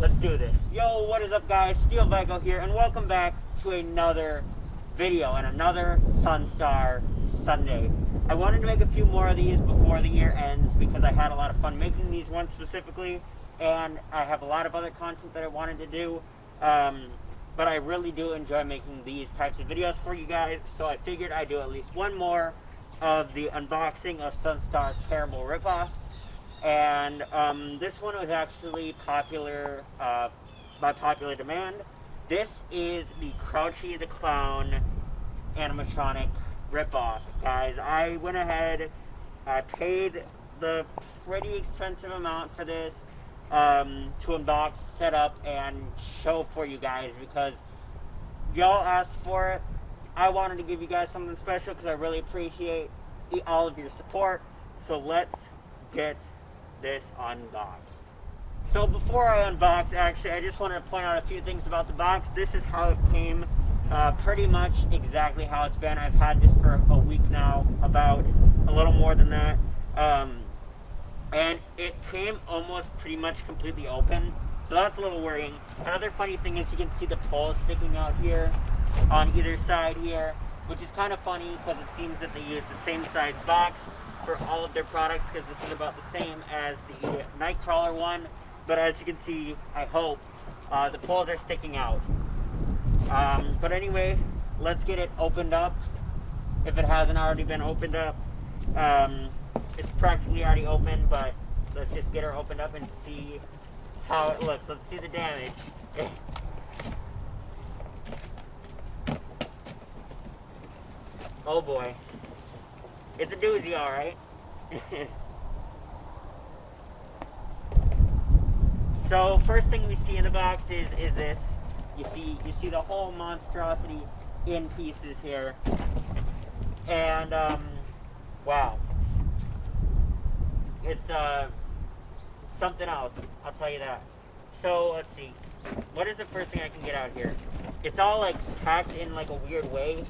let's do this. Yo, what is up guys? Steel Vigo here, and welcome back to another video and another Sunstar Sunday. I wanted to make a few more of these before the year ends because I had a lot of fun making these ones specifically, and I have a lot of other content that I wanted to do, but I really do enjoy making these types of videos for you guys, so I figured I'd do at least one more of the unboxing of Sunstar's terrible ripoffs. And this one was actually popular by popular demand. This is the Crouchy the Clown animatronic ripoff, guys. I went ahead, I paid the pretty expensive amount for this to unbox, set up, and show for you guys because y'all asked for it. I wanted to give you guys something special because I really appreciate all of your support. So let's get this unboxed. So before I unbox, actually, I just wanted to point out a few things about the box. This is how it came, pretty much exactly how it's been. I've had this for a week now, about a little more than that, and it came almost pretty much completely open, so that's a little worrying. Another funny thing is you can see the poles sticking out here on either side here, which is kind of funny because it seems that they use the same size box for all of their products, because this is about the same as the Nightcrawler one, but as you can see, I hope, the poles are sticking out. But anyway, let's get it opened up, if it hasn't already been opened up. It's practically already open, but let's just get her opened up and see how it looks. Let's see the damage. Oh boy. It's a doozy, alright. So first thing we see in the box is this. You see the whole monstrosity in pieces here. And wow. It's something else, I'll tell you that. So let's see. What is the first thing I can get out here? It's all like packed in like a weird way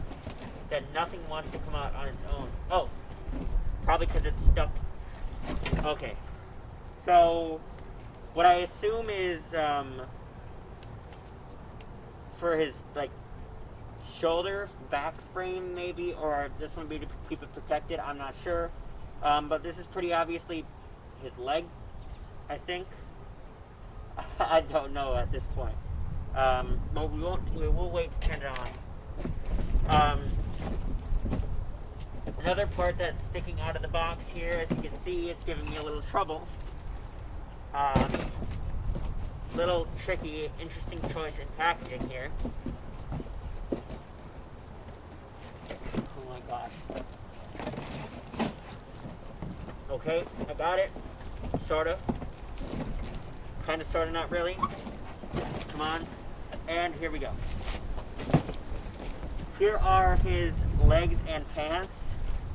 that nothing wants to come out on its own. Oh, probably because it's stuck. Okay, so what I assume is for his like shoulder back frame maybe, or this one be to keep it protected, I'm not sure, but this is pretty obviously his legs, I think. I don't know at this point, but we will wait to turn it on. Another part that's sticking out of the box here, as you can see, it's giving me a little trouble. Little tricky, interesting choice in packaging here. Oh my gosh. Okay, I got it. Sorta. Kinda, sorta, not really. Come on. And here we go. Here are his legs and pants.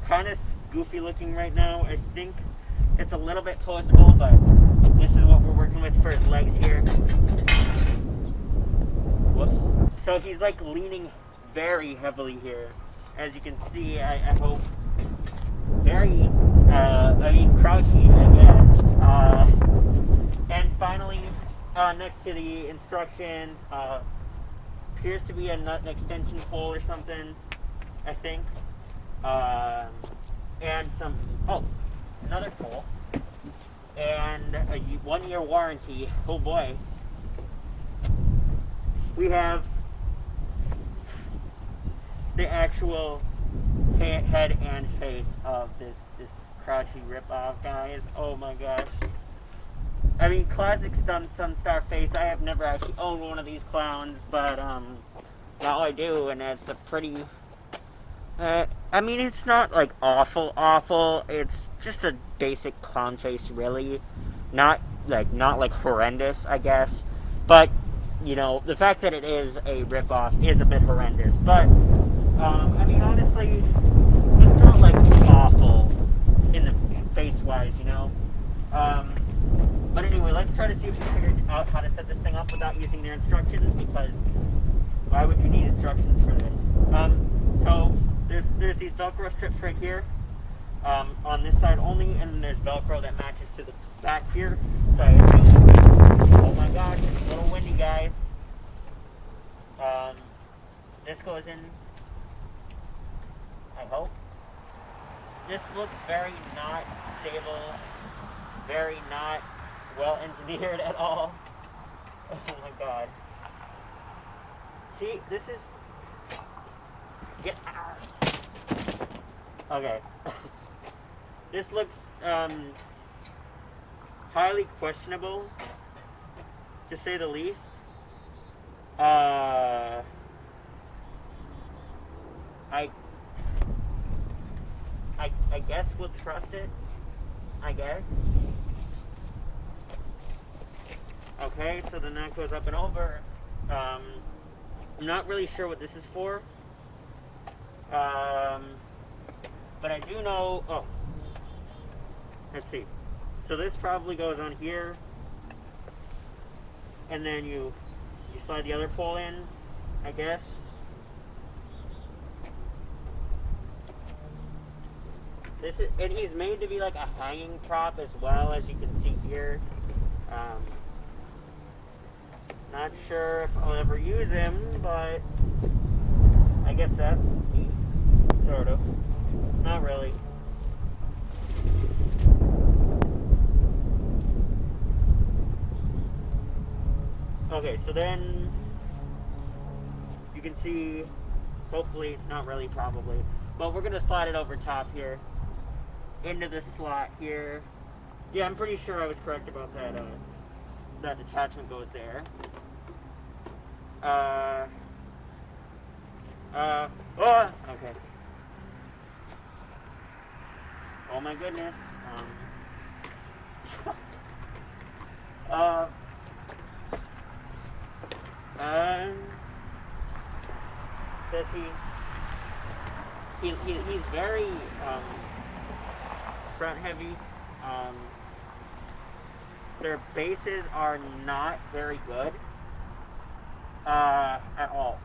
Kind of goofy looking right now. I think it's a little bit closable, but this is what we're working with for his legs here. Whoops. So he's like leaning very heavily here. As you can see, I hope. Very, crouchy, I guess. And finally, next to the instructions, appears to be an extension pole or something, I think. And some, another pole, and a 1-year warranty. Oh boy. We have the actual head and face of this Crouchy ripoff, guys. Oh my gosh. I mean, classic Sunstar face. I have never actually owned one of these clowns, but now I do, and it's a pretty, I mean, it's not like awful. It's just a basic clown face, really. Not like horrendous, I guess. But you know, the fact that it is a ripoff is a bit horrendous. But I mean, honestly, it's not like awful in the face-wise, you know. But anyway, let's try to see if we can figure out how to set this thing up without using their instructions, because why would you need instructions for this? So there's these Velcro strips right here, on this side only, and then there's Velcro that matches to the back here. So I assume, oh my god. gosh, it's a little windy, guys. This goes in, I hope. This looks very not stable, very not well engineered at all. Oh my god. See, this is... Get out. Okay. This looks highly questionable, to say the least. I guess we'll trust it. I guess. Okay, so then that goes up and over. I'm not really sure what this is for. But I do know... Oh. Let's see. So this probably goes on here. And then you slide the other pole in, I guess. This is, and he's made to be like a hanging prop as well, as you can see here. Not sure if I'll ever use him, but I guess that's neat, sort of. Not really. Okay, so then you can see, hopefully, not really, probably, but we're gonna slide it over top here into this slot here. Yeah, I'm pretty sure I was correct about that. That attachment goes there. Okay. Oh my goodness. Does he's very front heavy. Their bases are not very good at all.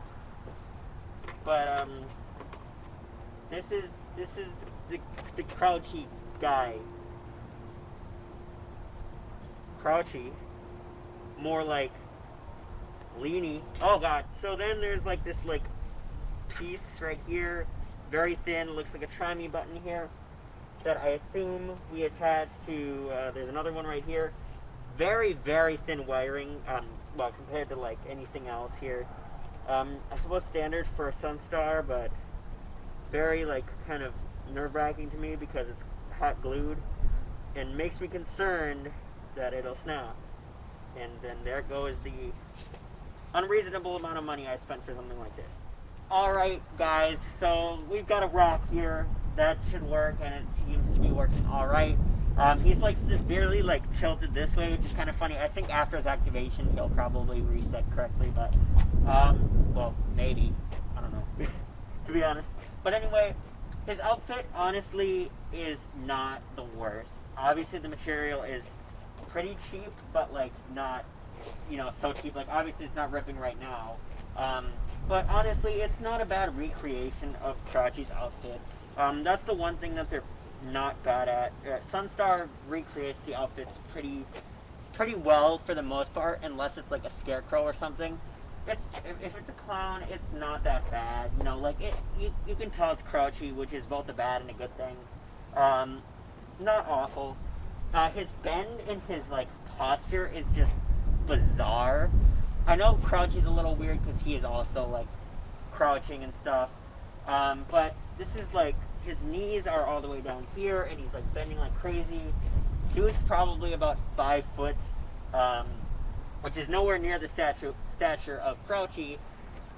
But this is the Crouchy guy. Crouchy, more like leany. Oh god. So then there's like this like piece right here, very thin, looks like a try-me button here, that I assume we attach to, there's another one right here. Very, very thin wiring, well, compared to like anything else here. I suppose standard for Sunstar, but very like kind of nerve-wracking to me because it's hot glued and makes me concerned that it'll snap. And then there goes the unreasonable amount of money I spent for something like this. Alright guys, so we've got a rock here that should work, and it seems to be working alright. He's like severely like tilted this way, which is kind of funny. I think after his activation he'll probably reset correctly, but well, maybe, I don't know, to be honest. But anyway, his outfit honestly is not the worst. Obviously the material is pretty cheap, but like not, you know, so cheap. Like obviously it's not ripping right now. But honestly, it's not a bad recreation of Crouchy's outfit. That's the one thing that they're not bad at. Sunstar recreates the outfits pretty well for the most part, unless it's like a scarecrow or something. If it's a clown, it's not that bad. You know, like you can tell it's Crouchy, which is both a bad and a good thing. Not awful. His bend and his like posture is just bizarre. I know Crouchy's a little weird because he is also like crouching and stuff, but this is like his knees are all the way down here and he's like bending like crazy. Dude's probably about 5 foot, which is nowhere near the stature of Crouchy,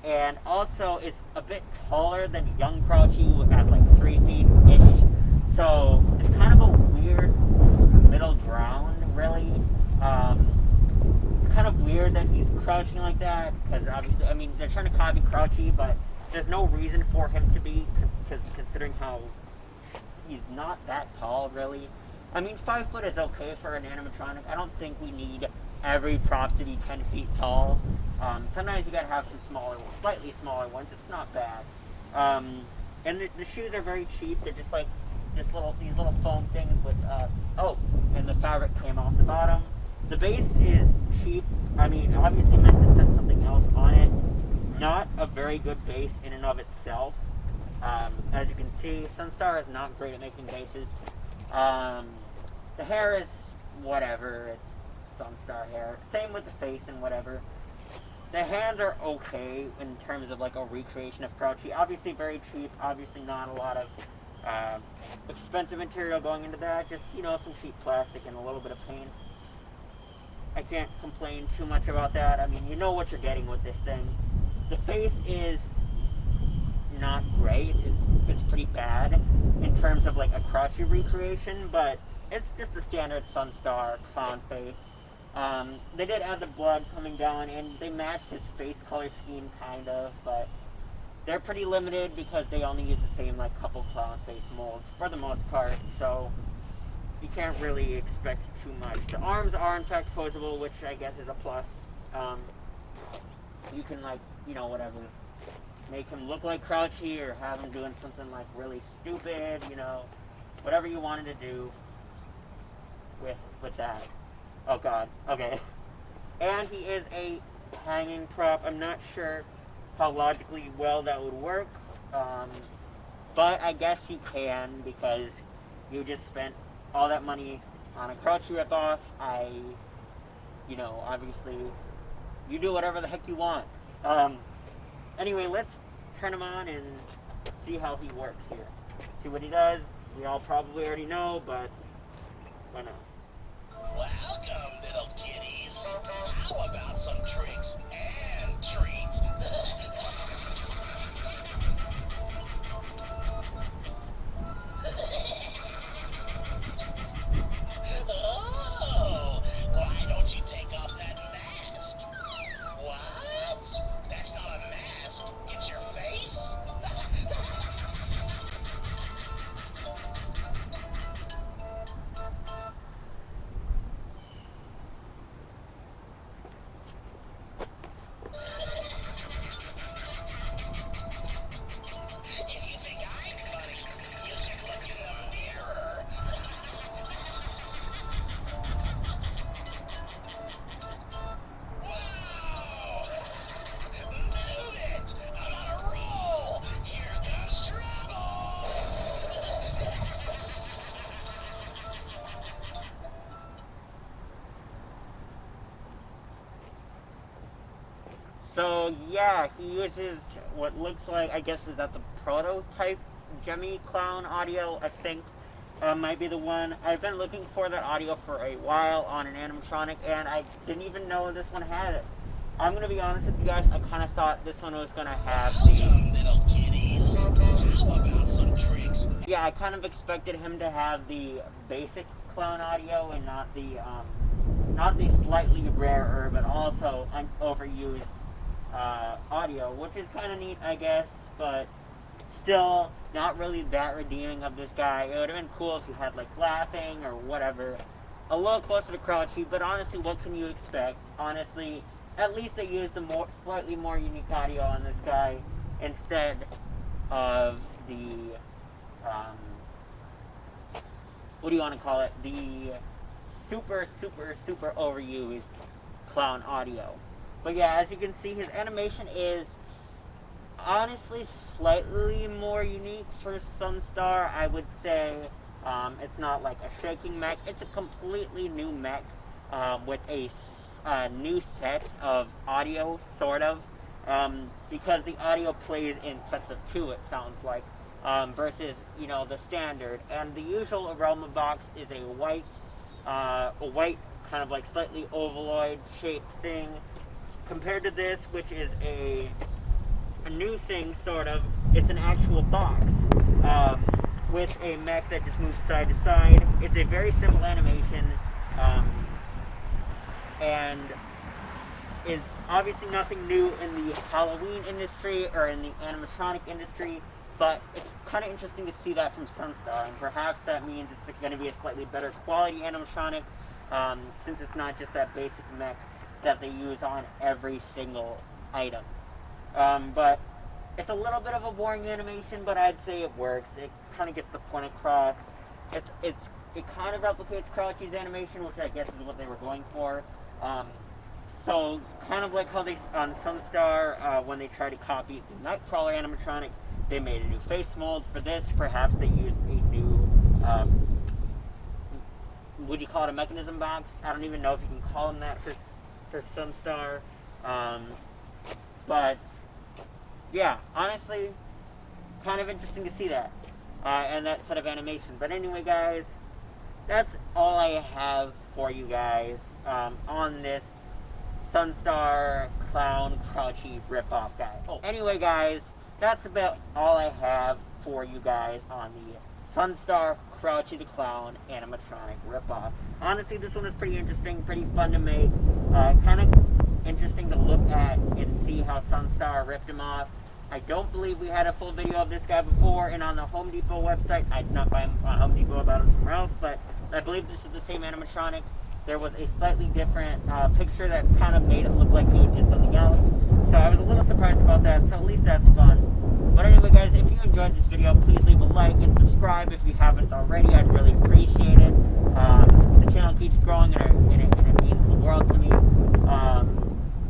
and also is a bit taller than young Crouchy at like 3 feet-ish. So it's kind of a weird middle ground, really. It's kind of weird that he's crouching like that, because obviously, I mean, they're trying to copy Crouchy, but there's no reason for him to be, because considering how he's not that tall, really. I mean, 5 foot is okay for an animatronic. I don't think we need every prop to be 10 feet tall. Sometimes you gotta have some smaller ones, slightly smaller ones. It's not bad. And the shoes are very cheap. They're just like these little foam things with, oh, and the fabric came off the bottom. The base is cheap. I mean, obviously meant to set something else on it. Not a very good base in and of itself. As you can see, Sunstar is not great at making bases. The hair is whatever. It's Sunstar hair. Same with the face and whatever. The hands are okay in terms of like a recreation of Crouchy. Obviously very cheap. Obviously not a lot of expensive material going into that. Just, you know, some cheap plastic and a little bit of paint. I can't complain too much about that. I mean, you know what you're getting with this thing. The face is not great. It's pretty bad in terms of like a Crouchy recreation, but it's just a standard Sunstar clown face. They did add the blood coming down, and they matched his face color scheme kind of, but they're pretty limited because they only use the same like couple clown face molds for the most part, so you can't really expect too much. The arms are in fact posable, which I guess is a plus. You can, like, you know, whatever, make him look like Crouchy or have him doing something like really stupid, you know, whatever you wanted to do with that. Oh god, okay. And he is a hanging prop. I'm not sure how logically well that would work, but I guess you can because you just spent all that money on a Crouchy ripoff. You know, obviously, you do whatever the heck you want. Anyway, let's turn him on and see how he works here. See what he does. We all probably already know, but why not? Welcome, little kitties. How about some tricks and treats? Oh, why don't you take off that mask? What? That's not a mask. It's your face? If you think I'm funny, you should look in the mirror. Whoa! Move it! I'm on a roll! Here comes trouble! So yeah, he uses what looks like, I guess, is that the prototype Jemmy Clown audio, I think. Might be the one. I've been looking for that audio for a while on an animatronic, and I didn't even know this one had it. I'm gonna be honest with you guys, I kind of thought this one was gonna have the... Welcome, little kitties. How about some tricks? Yeah, I kind of expected him to have the basic clown audio and not the slightly rarer but also overused audio, which is kind of neat, I guess, but still not really that redeeming of this guy. It would have been cool if he had like laughing or whatever, a little closer to Crouchy, but honestly, what can you expect? Honestly, at least they used the slightly more unique audio on this guy instead of the what do you want to call it? The super overused clown audio. But yeah, as you can see, his animation is honestly slightly more unique for Sunstar. I would say it's not like a shaking mech. It's a completely new mech with a new set of audio, sort of, because the audio plays in sets of 2, it sounds like, versus, you know, the standard. And the usual aroma box is a white kind of like slightly ovaloid shaped thing, compared to this, which is a new thing, sort of. It's an actual box with a mech that just moves side to side. It's a very simple animation, and is obviously nothing new in the Halloween industry or in the animatronic industry, but it's kind of interesting to see that from Sunstar, and perhaps that means it's going to be a slightly better quality animatronic, since it's not just that basic mech that they use on every single item. But it's a little bit of a boring animation, but I'd say it works. It kind of gets the point across. it kind of replicates Crouchy's animation, which I guess is what they were going for. So, kind of like how they, on Sunstar, when they tried to copy the Nightcrawler animatronic, they made a new face mold. For this, perhaps they used a new, would you call it a mechanism box? I don't even know if you can call them that for Sunstar. But, yeah, honestly, kind of interesting to see that. And that set of animation. But anyway, guys, that's all I have for you guys on this Sunstar Clown Crouchy ripoff guy. Oh, anyway, guys, that's about all I have for you guys on the Sunstar Crouchy the Clown animatronic ripoff. Honestly, this one is pretty interesting, pretty fun to make, kind of interesting to look at and see how Sunstar ripped him off. I don't believe we had a full video of this guy before, and on the Home Depot website, I did not buy him on Home Depot, I bought him somewhere else, but I believe this is the same animatronic. There was a slightly different picture that kind of made it look like he did something else. So I was a little surprised about that, so at least that's fun. But anyway, guys, if you enjoyed this video, please leave a like and subscribe if you haven't already. I'd really appreciate it. The channel keeps growing, and it means the world to me.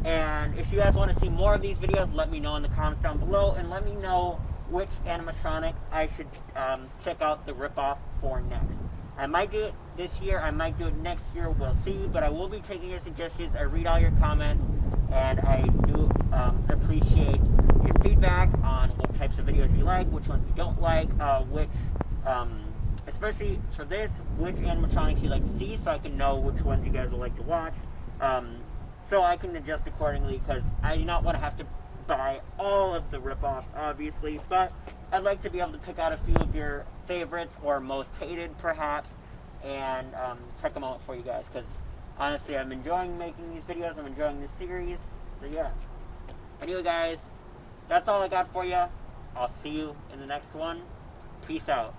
And if you guys want to see more of these videos, let me know in the comments down below, and let me know which animatronic I should check out the ripoff for next. I might do it this year, I might do it next year, we'll see, but I will be taking your suggestions. I read all your comments, and I do appreciate your feedback on what types of videos you like, which ones you don't like, especially for this, which animatronics you like to see, so I can know which ones you guys would like to watch, so I can adjust accordingly, because I do not want to have to buy all of the ripoffs, obviously, but I'd like to be able to pick out a few of your favorites or most hated, perhaps, and check them out for you guys, because honestly, I'm enjoying making these videos, I'm enjoying this series, so yeah. Anyway, guys, that's all I got for you. I'll see you in the next one. Peace out.